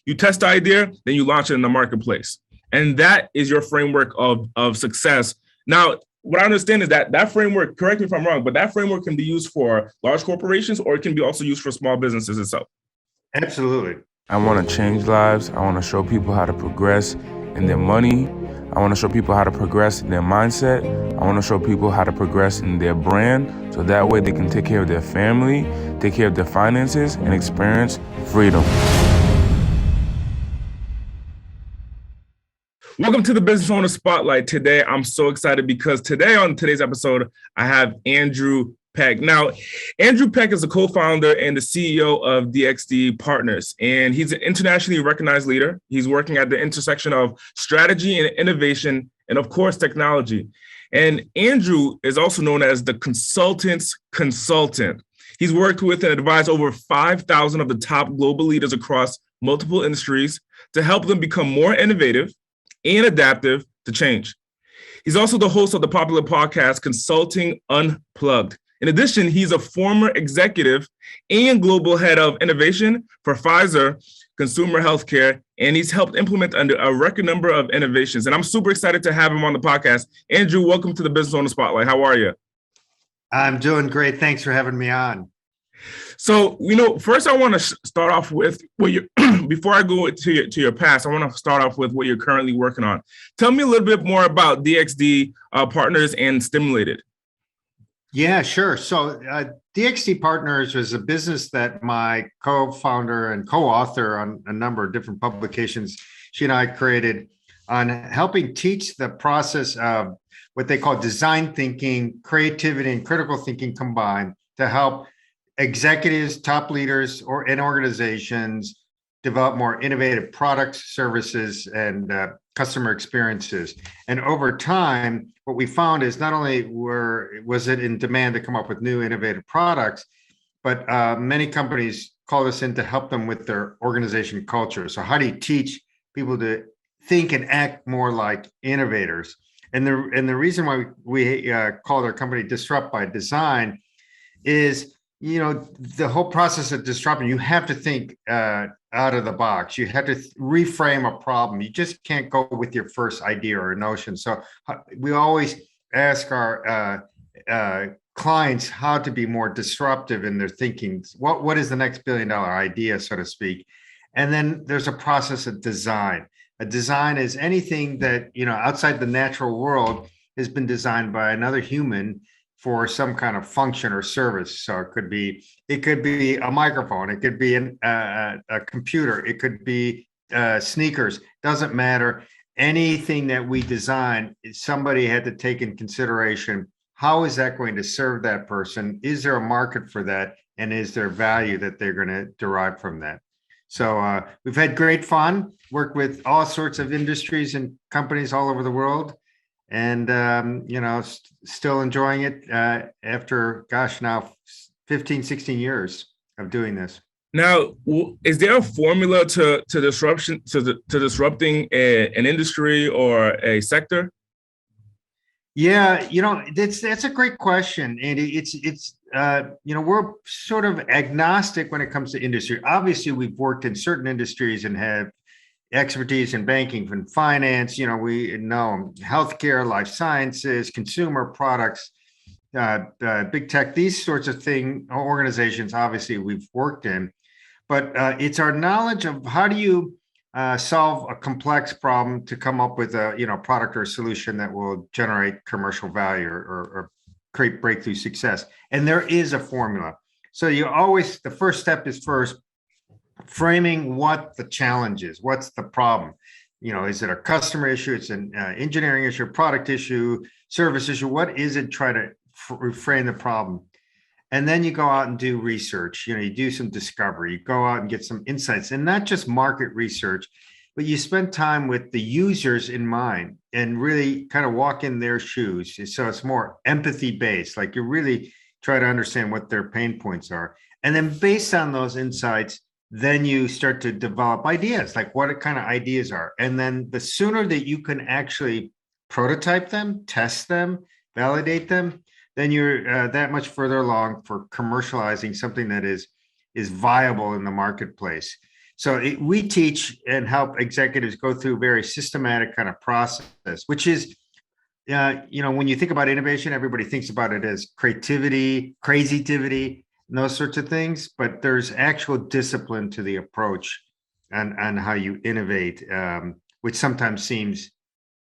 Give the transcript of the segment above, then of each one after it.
You test the idea, then you launch it in the marketplace. And that is your framework of success. Now, what I understand is that framework, correct me if I'm wrong, but that framework can be used for large corporations or it can be also used for small businesses itself. Absolutely. I want to change lives. I want to show people how to progress in their money. I want to show people how to progress in their mindset. I want to show people how to progress in their brand so that way they can take care of their family, take care of their finances, and experience freedom. Welcome to the Business Owner Spotlight. Today, I'm so excited because on today's episode, I have Andrew Pek. Now, Andrew Pek is the co-founder and the CEO of DXD Partners, and he's an internationally recognized leader. He's working at the intersection of strategy and innovation, and of course, technology. And Andrew is also known as the consultant's consultant. He's worked with and advised over 5,000 of the top global leaders across multiple industries to help them become more innovative and adaptive to change. He's also the host of the popular podcast, Consulting Unplugged. In addition, he's a former executive and global head of innovation for Pfizer Consumer Healthcare, and he's helped implement a record number of innovations. And I'm super excited to have him on the podcast. Andrew, welcome to the Business Owner Spotlight. How are you? I'm doing great. Thanks for having me on. So, first I want to start off with what you before I go to your past, I want to start off with what you're currently working on. Tell me a little bit more about DXD Partners and Stimulated. Yeah, sure. So DXD Partners was a business that my co-founder and co-author on a number of different publications, she and I created on helping teach the process of what they call design thinking, creativity, and critical thinking combined to help executives, top leaders, and organizations develop more innovative products, services, and customer experiences. And over time, what we found is not only was it in demand to come up with new innovative products, but many companies call us in to help them with their organization culture. So how do you teach people to think and act more like innovators? And the reason why we call our company Disrupt by Design is, the whole process of disrupting, you have to think out of the box. You have to reframe a problem. You just can't go with your first idea or notion. So we always ask our clients how to be more disruptive in their thinking. What is the next billion-dollar idea, so to speak? And then there's a process of design. A design is anything that, outside the natural world has been designed by another human for some kind of function or service. So it could be a microphone, it could be a computer, it could be sneakers, doesn't matter. Anything that we design, somebody had to take in consideration, how is that going to serve that person? Is there a market for that? And is there value that they're going to derive from that? So we've had great fun, worked with all sorts of industries and companies all over the world. And, still enjoying it after, now 15, 16 years of doing this. Now, is there a formula to disrupting an industry or a sector? Yeah, that's a great question. And we're sort of agnostic when it comes to industry. Obviously, we've worked in certain industries and have expertise in banking and finance. We know healthcare, life sciences, consumer products, big tech, these sorts of organizations, obviously we've worked in, but it's our knowledge of how do you solve a complex problem to come up with a product or a solution that will generate commercial value or create breakthrough success. And there is a formula. So the first step is framing what the challenge is. What's the problem? Is it a customer issue? It's an engineering issue, product issue, service issue. What is it? Try to reframe the problem. And then you go out and do research. You do some discovery. You go out and get some insights, and not just market research, but you spend time with the users in mind and really kind of walk in their shoes. So it's more empathy based, like you really try to understand what their pain points are. And then based on those insights, then you start to develop ideas, like what kind of ideas are. And then the sooner that you can actually prototype them, test them, validate them, then you're that much further along for commercializing something that is viable in the marketplace. So we teach and help executives go through a very systematic kind of process, which is, when you think about innovation, everybody thinks about it as creativity, crazytivity, and those sorts of things. But there's actual discipline to the approach and how you innovate, which sometimes seems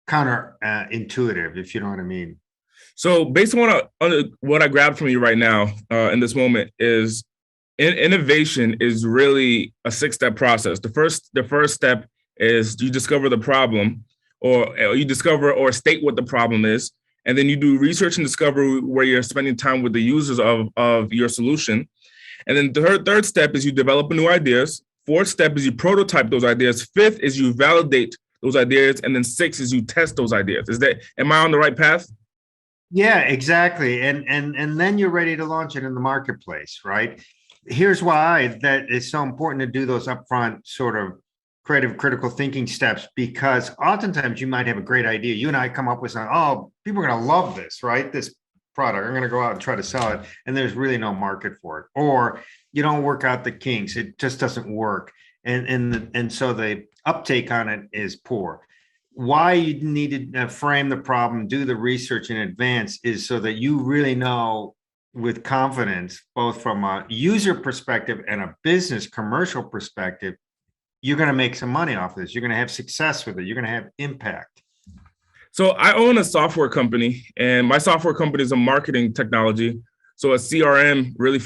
counterintuitive, if you know what I mean. So based on what I grabbed from you right now in this moment is innovation is really a 6-step process. The first step is you discover the problem, or you discover or state what the problem is, and then you do research and discovery where you're spending time with the users of your solution. And then the third step is you develop new ideas. 4th step is you prototype those ideas. 5th is you validate those ideas, and then 6th is you test those ideas. Am I on the right path? Yeah, exactly. And then you're ready to launch it in the marketplace, right? Here's why that is so important to do those upfront sort of creative critical thinking steps, because oftentimes you might have a great idea. You and I come up with something, oh, people are going to love this, right? This product, I'm going to go out and try to sell it, and there's really no market for it. Or you don't work out the kinks, it just doesn't work. And so the uptake on it is poor. Why you need to frame the problem, do the research in advance, is so that you really know with confidence, both from a user perspective and a business commercial perspective, you're going to make some money off this. You're going to have success with it. You're going to have impact. So I own a software company, and my software company is a marketing technology. So a CRM really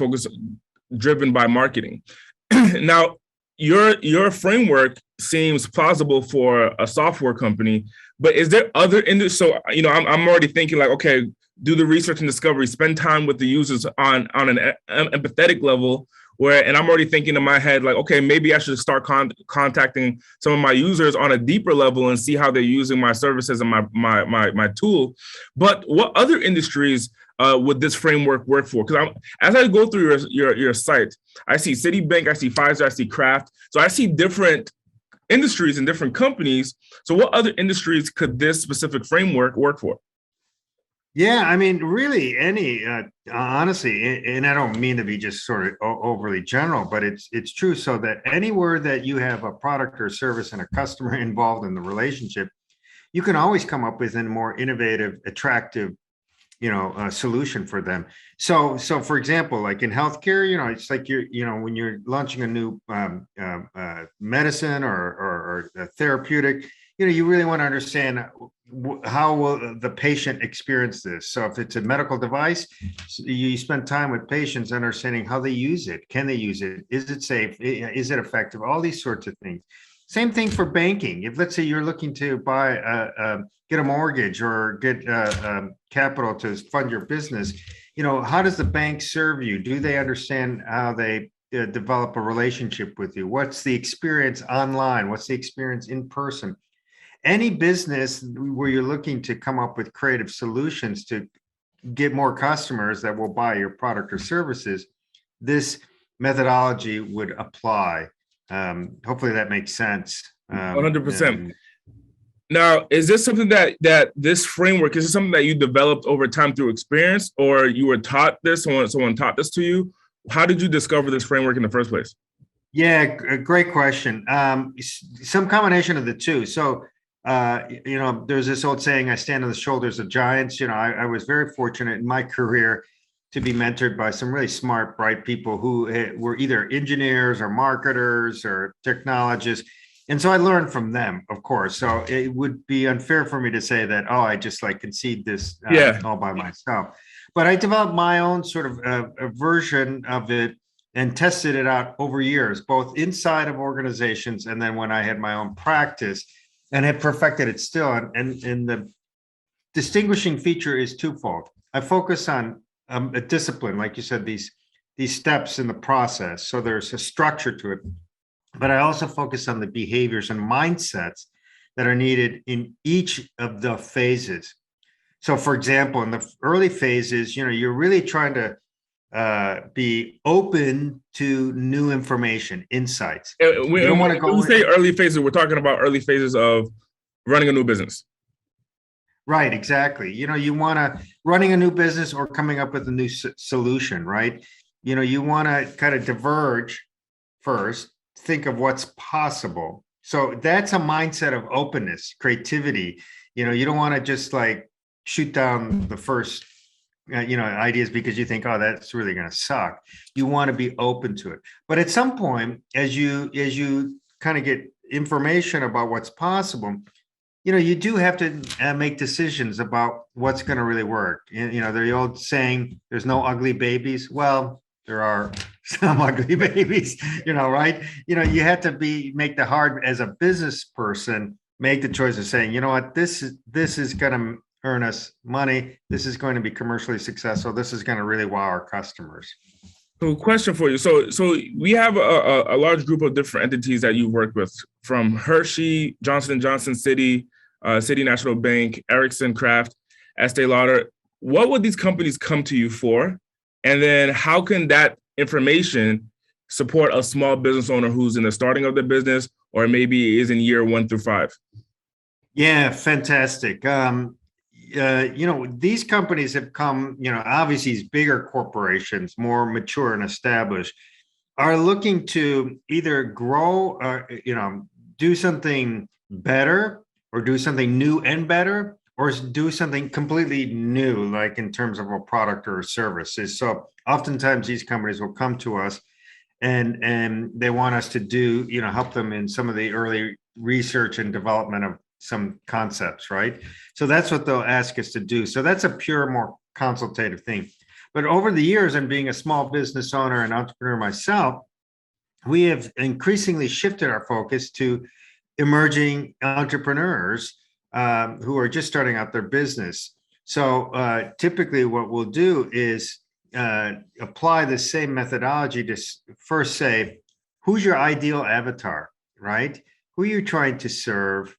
driven by marketing. Now, your framework seems plausible for a software company, but is there other industries? So, I'm already thinking like, okay, do the research and discovery, spend time with the users on an empathetic level, and I'm already thinking in my head, like, okay, maybe I should start contacting some of my users on a deeper level and see how they're using my services and my tool. But what other industries would this framework work for? Because as I go through your site, I see Citibank, I see Pfizer, I see Kraft. So I see different industries and different companies. So what other industries could this specific framework work for? Yeah, I mean, really any, honestly, and I don't mean to be just sort of overly general, but it's true. So that anywhere that you have a product or service and a customer involved in the relationship, you can always come up with a more innovative, attractive, solution for them. So for example, like in healthcare, it's like when you're launching a new medicine or a therapeutic, you really want to understand how will the patient experience this. So if it's a medical device, you spend time with patients understanding how they use it. Can they use it? Is it safe? Is it effective? All these sorts of things. Same thing for banking. If let's say you're looking to get a mortgage or get capital to fund your business, how does the bank serve you? Do they understand how they develop a relationship with you? What's the experience online? What's the experience in person? Any business where you're looking to come up with creative solutions to get more customers that will buy your product or services, this methodology would apply. Hopefully that makes sense. 100%. Now, is this something that this framework, is this something that you developed over time through experience, or you were taught this, someone taught this to you? How did you discover this framework in the first place? Yeah, great question. Some combination of the two. So, there's this old saying, I stand on the shoulders of giants. I was very fortunate in my career to be mentored by some really smart, bright people who were either engineers or marketers or technologists. And so I learned from them, of course. So it would be unfair for me to say that, I just concede this all by myself. But I developed my own sort of a version of it and tested it out over years, both inside of organizations and then when I had my own practice, and have perfected it still. And the distinguishing feature is twofold. I focus on a discipline, like you said, these steps in the process. So there's a structure to it, but I also focus on the behaviors and mindsets that are needed in each of the phases. So for example, in the early phases, you're really trying to be open to new information, insights. We don't want to go. When we say early phases, we're talking about early phases of running a new business. Right, exactly. You want to running a new business or coming up with a new solution, right? You want to kind of diverge first think of what's possible. So that's a mindset of openness, creativity. You don't want to just like shoot down the first ideas because you think, oh, that's really going to suck. You want to be open to it. But at some point, as you kind of get information about what's possible, you do have to make decisions about what's going to really work. The old saying, there's no ugly babies. Well, there are some ugly babies, right? You have to make the hard, as a business person, make the choice of saying, you know what, this is going to earn us money. This is going to be commercially successful. This is going to really wow our customers. So, question for you. So we have a large group of different entities that you work with, from Hershey, Johnson & Johnson, Citi National Bank, Ericsson, Kraft, Estee Lauder. What would these companies come to you for? And then how can that information support a small business owner who's in the starting of their business, or maybe is in year 1 through 5? Yeah, fantastic. These companies have come, obviously these bigger corporations, more mature and established, are looking to either grow, do something better, or do something new and better, or do something completely new, like in terms of a product or a service. So oftentimes these companies will come to us and they want us to do, help them in some of the early research and development of some concepts, right? So that's what they'll ask us to do. So that's a pure, more consultative thing. But over the years, and being a small business owner and entrepreneur myself, we have increasingly shifted our focus to emerging entrepreneurs who are just starting out their business. So typically what we'll do is apply the same methodology to first say, who's your ideal avatar, right? Who are you trying to serve?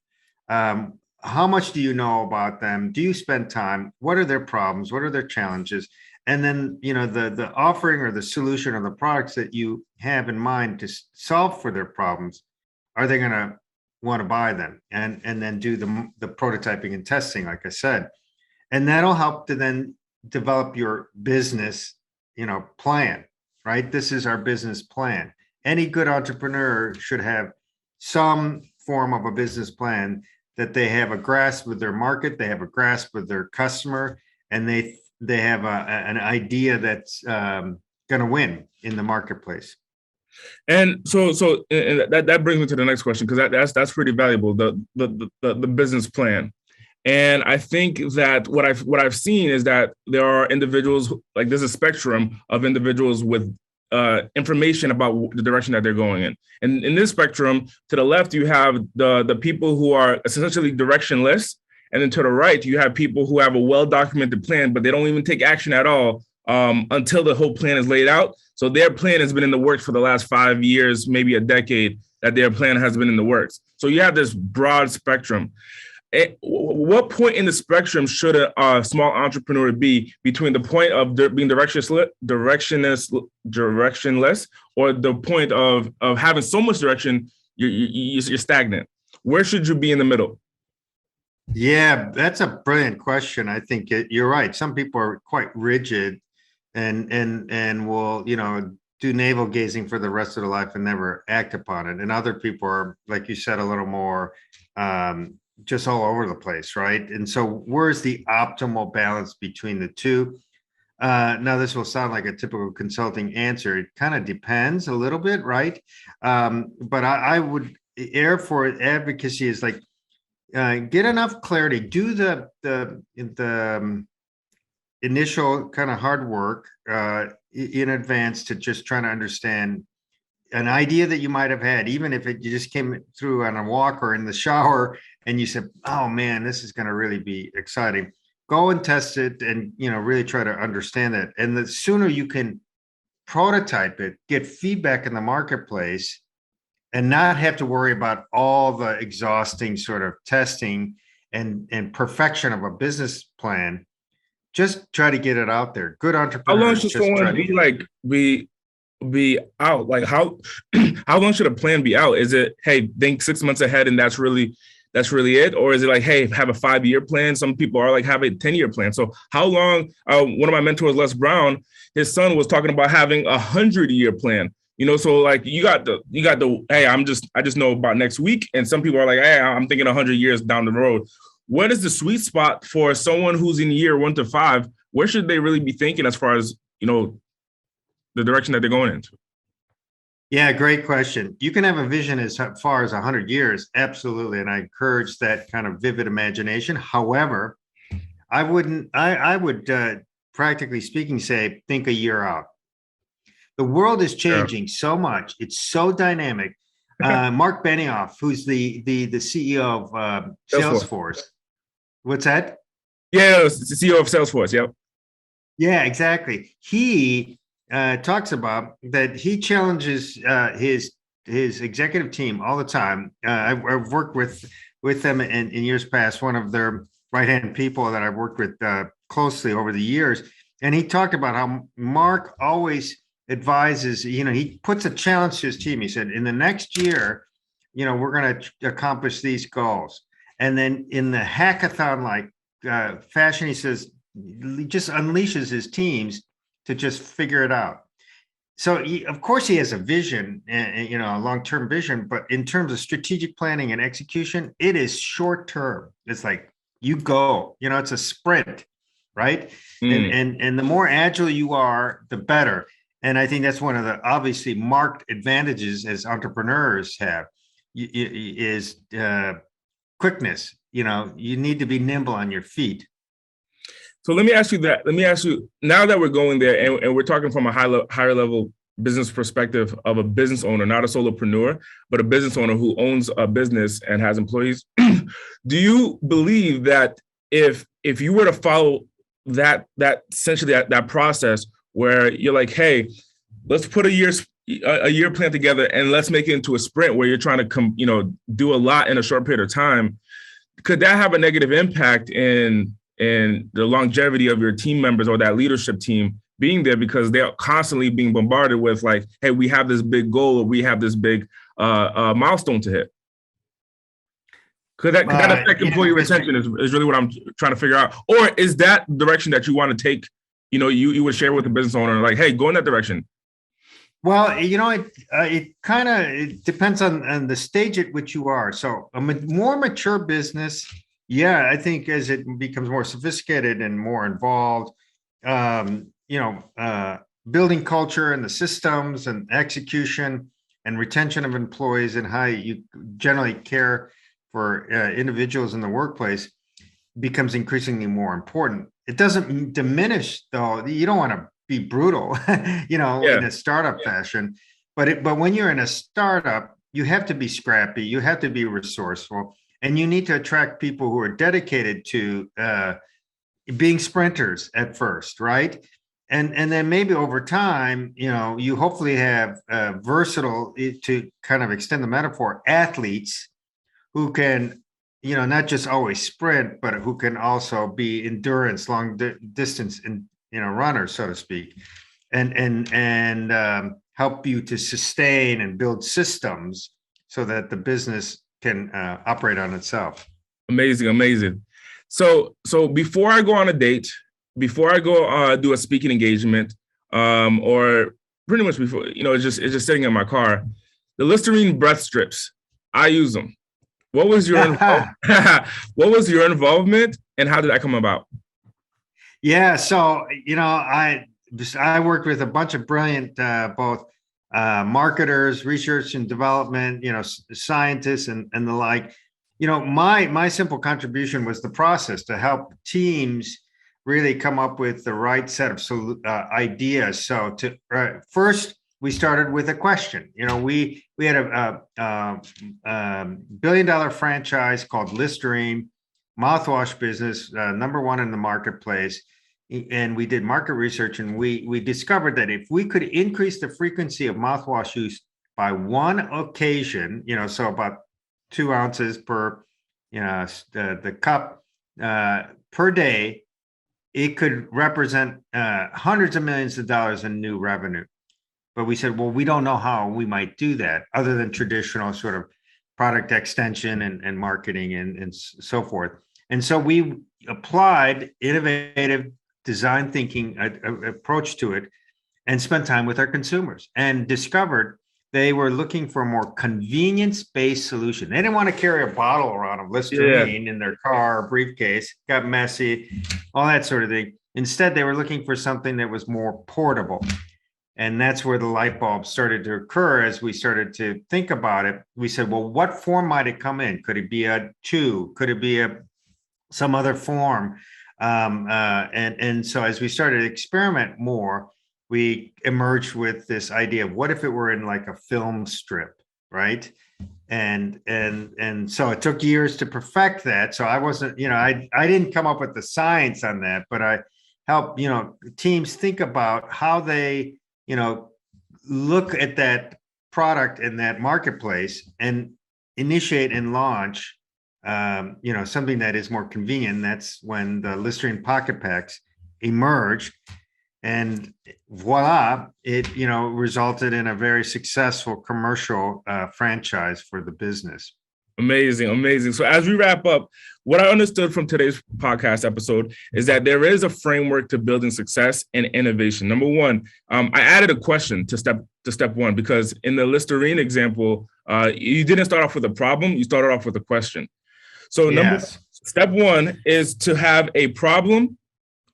How much do you know about them? Do you spend time? What are their problems? What are their challenges? And then, the offering or the solution or the products that you have in mind to solve for their problems, are they going to want to buy them? And then do the prototyping and testing, like I said. And that'll help to then develop your business, plan, right? This is our business plan. Any good entrepreneur should have some form of a business plan, that they have a grasp with their market, they have a grasp with their customer, and they have an idea that's going to win in the marketplace. And so that brings me to the next question, because that's pretty valuable, the business plan. And I think that what I've seen is that there are individuals, like there's a spectrum of individuals with information about the direction that they're going in. And in this spectrum, to the left, you have the people who are essentially directionless. And then to the right, you have people who have a well-documented plan, but they don't even take action at all until the whole plan is laid out. So their plan has been in the works for the last 5 years, maybe a decade, that their plan has been in the works. So you have this broad spectrum. At what point in the spectrum should a small entrepreneur be between the point of being directionless, or the point of having so much direction you're stagnant? Where should you be in the middle? Yeah, that's a brilliant question. I think you're right. Some people are quite rigid and will, do navel gazing for the rest of their life and never act upon it. And other people are, like you said, a little more just all over the place, right? And so where's the optimal balance between the two? Now, this will sound like a typical consulting answer. It kind of depends a little bit, right? But I would err for advocacy is like, get enough clarity, do the initial kind of hard work in advance to just trying to understand an idea that you might have had, even if you just came through on a walk or in the shower and you said, oh man, this is going to really be exciting. Go and test it and, really try to understand it. And the sooner you can prototype it, get feedback in the marketplace, and not have to worry about all the exhausting sort of testing and perfection of a business plan, just try to get it out there. Good entrepreneurs. How long should someone be out? Like how long should a plan be out? Is it, hey, think 6 months ahead and that's really it? Or is it like, hey, have a 5-year plan? Some people are like, have a 10-year plan. So how long, one of my mentors, Les Brown, his son was talking about having a 100-year plan. So like you got the hey, I just know about next week, and some people are like, hey, I'm thinking 100 years down the road. What is the sweet spot for someone who's in year 1 to 5? Where should they really be thinking as far as the direction that they're going into? Yeah, great question. You can have a vision as far as 100 years, absolutely, and I encourage that kind of vivid imagination. However, I would practically speaking say think a year out. The world is changing so much; it's so dynamic. Mark Benioff, who's the CEO of Salesforce. What's that? Yeah, the CEO of Salesforce. Yep. Yeah, exactly. He talks about that. He challenges his executive team all the time. I've worked with them in years past. One of their right-hand people that I've worked with closely over the years, and he talked about how Mark always advises. He puts a challenge to his team. He said, in the next year, we're going to accomplish these goals, and then in the hackathon-like fashion, he says, he just unleashes his teams to just figure it out. So of course he has a vision and a long-term vision, but in terms of strategic planning and execution, it is short-term. It's like you go, it's a sprint, right? And the more agile you are, the better. And I think that's one of the obviously marked advantages as entrepreneurs have is quickness. You need to be nimble on your feet. So let me ask you that. Let me ask you, now that we're going there and we're talking from a higher level business perspective of a business owner, not a solopreneur, but a business owner who owns a business and has employees, do you believe that if you were to follow that essentially that process where you're like, hey, let's put a year plan together and let's make it into a sprint where you're trying to do a lot in a short period of time, could that have a negative impact in the longevity of your team members or that leadership team being there, because they're constantly being bombarded with like, hey, we have this big goal, or we have this big milestone to hit? Could that affect employee retention is really what I'm trying to figure out. Or is that direction that you want to take, you would share with the business owner, like, hey, go in that direction? Well, it depends on the stage at which you are. So a more mature business, yeah, I think as it becomes more sophisticated and more involved, building culture and the systems and execution and retention of employees and how you generally care for individuals in the workplace becomes increasingly more important. It doesn't diminish, though. You don't want to be brutal, in a startup fashion. But when you're in a startup, you have to be scrappy. You have to be resourceful. And you need to attract people who are dedicated to being sprinters at first, right? And then maybe over time, you hopefully have versatile, to kind of extend the metaphor, athletes who can, not just always sprint, but who can also be endurance, long distance, runners, so to speak, and help you to sustain and build systems so that the business can operate on itself. Amazing. So before I go on a date, before I go do a speaking engagement, or pretty much before, it's just sitting in my car, the Listerine breath strips, I use them. What was your involvement, and how did that come about? Yeah, so I worked with a bunch of brilliant both marketers, research and development, scientists and the like. My simple contribution was the process to help teams really come up with the right set of ideas. So first, we started with a question. We had a $1 billion franchise called Listerine, mouthwash business, number one in the marketplace. And we did market research, and we discovered that if we could increase the frequency of mouthwash use by one occasion, so about 2 ounces per, the cup per day, it could represent hundreds of millions of dollars in new revenue. But we said, well, we don't know how we might do that other than traditional sort of product extension and marketing and so forth. And so we applied innovative design thinking approach to it and spent time with our consumers and discovered they were looking for a more convenience-based solution. They didn't want to carry a bottle around of Listerine in their car or briefcase, got messy, all that sort of thing. Instead, they were looking for something that was more portable. And that's where the light bulb started to occur as we started to think about it. We said, well, what form might it come in? Could it be a chew? Could it be some other form? And so as we started to experiment more, we emerged with this idea of what if it were in like a film strip, right? And so it took years to perfect that. So I wasn't, I didn't come up with the science on that, but I helped, teams think about how they, look at that product in that marketplace and initiate and launch, something that is more convenient. That's when the Listerine pocket packs emerged. And voila, it resulted in a very successful commercial franchise for the business. Amazing. So as we wrap up, what I understood from today's podcast episode is that there is a framework to building success and innovation. Number one, I added a question to step one, because in the Listerine example, you didn't start off with a problem, you started off with a question. So step one is to have a problem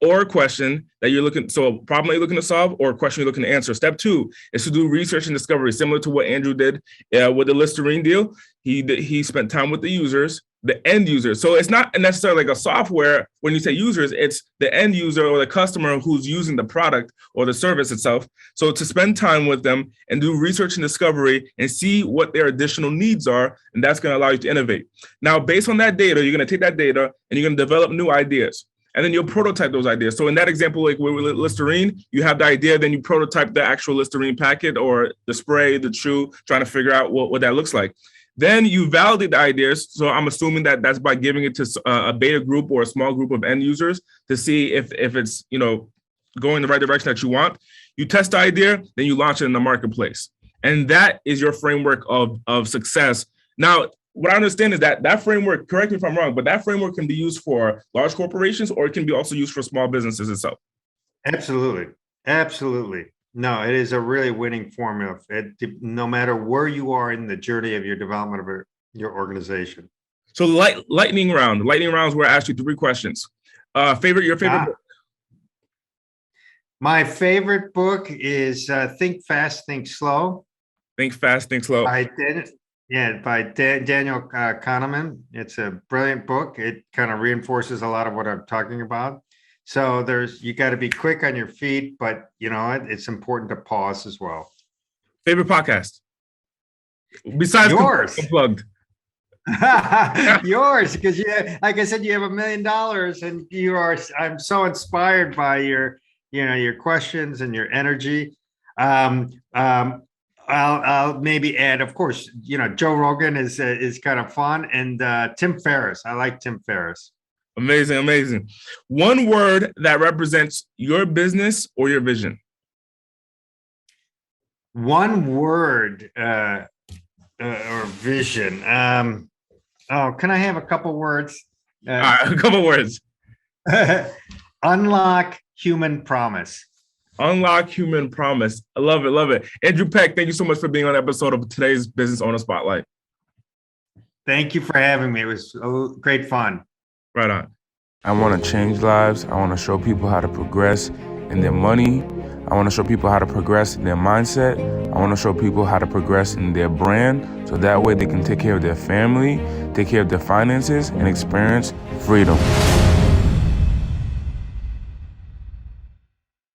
or a question that you're looking, so a problem that you're looking to solve or a question you're looking to answer. Step two is to do research and discovery, similar to what Andrew did with the Listerine deal. He spent time with the users, the end users. So it's not necessarily like a software. When you say users, it's the end user or the customer who's using the product or the service itself. So to spend time with them and do research and discovery and see what their additional needs are, and that's going to allow you to innovate. Now, based on that data, you're going to take that data and you're going to develop new ideas. And then you'll prototype those ideas. So in that example, like with Listerine, you have the idea, then you prototype the actual Listerine packet or the spray, the chew, trying to figure out what that looks like. Then you validate the ideas. So I'm assuming that that's by giving it to a beta group or a small group of end users to see if it's going the right direction that you want. You test the idea, then you launch it in the marketplace. And that is your framework of success. Now, what I understand is that framework, correct me if I'm wrong, but that framework can be used for large corporations or it can be also used for small businesses itself. Absolutely. No, it is a really winning formula. No matter where you are in the journey of your development of your organization. So lightning round. Lightning rounds where I ask you 3 questions. Your favorite book? My favorite book is Think Fast, Think Slow. Think Fast, Think Slow. By Daniel Kahneman. It's a brilliant book. It kind of reinforces a lot of what I'm talking about. So you got to be quick on your feet, but it's important to pause as well. Favorite podcast? Besides yours. Unplugged. Yours, because like I said, you have $1 million, and I'm so inspired by your questions and your energy. I'll maybe add, of course, Joe Rogan is kind of fun, and Tim Ferriss. I like Tim Ferriss. Amazing. One word that represents your business or your vision. One word or vision. Can I have a couple words? A couple words. Unlock human promise. Unlock human promise. I love it. Andrew Pek, thank you so much for being on the episode of today's Business Owner Spotlight. Thank you for having me. It was great fun. Right on. I want to change lives. I want to show people how to progress in their money. I want to show people how to progress in their mindset. I want to show people how to progress in their brand, so that way they can take care of their family, take care of their finances, and experience freedom.